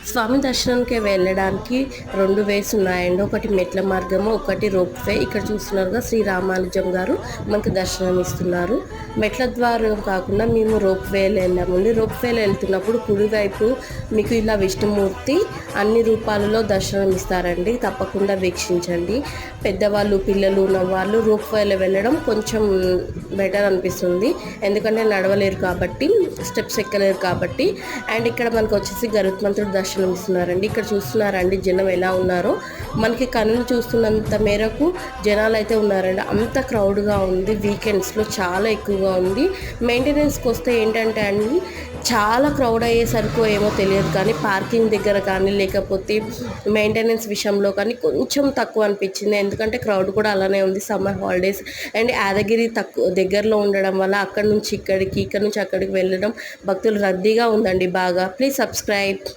స్వామి దర్శనానికి వెళ్ళడానికి 2 వేస్ ఉన్నాయండి. ఒకటి మెట్ల మార్గము, ఒకటి రోప్ వే. ఇక్కడ చూస్తున్నారుగా శ్రీ రామానుజం గారు మనకు దర్శనం ఇస్తున్నారు. మెట్ల ద్వారం కాకుండా మేము రోప్ వేలో వెళ్ళామండి. రోప్ వేలో వెళ్తున్నప్పుడు కుడివైపు మీకు ఇలా విష్ణుమూర్తి అన్ని రూపాలలో దర్శనం ఇస్తారండి. తప్పకుండా వీక్షించండి. పెద్దవాళ్ళు, పిల్లలు ఉన్నవాళ్ళు రోప్ వేలో వెళ్ళడం కొంచెం బెటర్ అనిపిస్తుంది. ఎందుకంటే నడవలేరు కాబట్టి, స్టెప్స్ ఎక్కలేరు కాబట్టి. అండ్ ఇక్కడ మనకు వచ్చేసి గరుత్మంతుడు దర్శనం ఇస్తున్నారండి. ఇక్కడ చూస్తున్నారండి జనం ఎలా ఉన్నారో. మనకి కన్నులు చూస్తున్నంత మేరకు జనాలు అయితే ఉన్నారండి. అంత క్రౌడ్గా ఉంది. వీకెండ్స్లో చాలా ఎక్కువగా ఉంది. మెయింటెనెన్స్కి వస్తే ఏంటంటే అండి, చాలా క్రౌడ్ అయ్యేసరికి ఏమో తెలియదు కానీ పార్కింగ్ దగ్గర కానీ లేకపోతే మెయింటెనెన్స్ విషయంలో కానీ కొంచెం తక్కువ అనిపించింది. ఎందుకంటే క్రౌడ్ కూడా అలానే ఉంది. సమ్మర్ హాలిడేస్ అండ్ యాదగిరి దగ్గరలో ఉండడం వల్ల అక్కడ నుంచి ఇక్కడికి, ఇక్కడ నుంచి అక్కడికి వెళ్ళడం భక్తులు రద్దీగా ఉందండి బాగా. Please subscribe.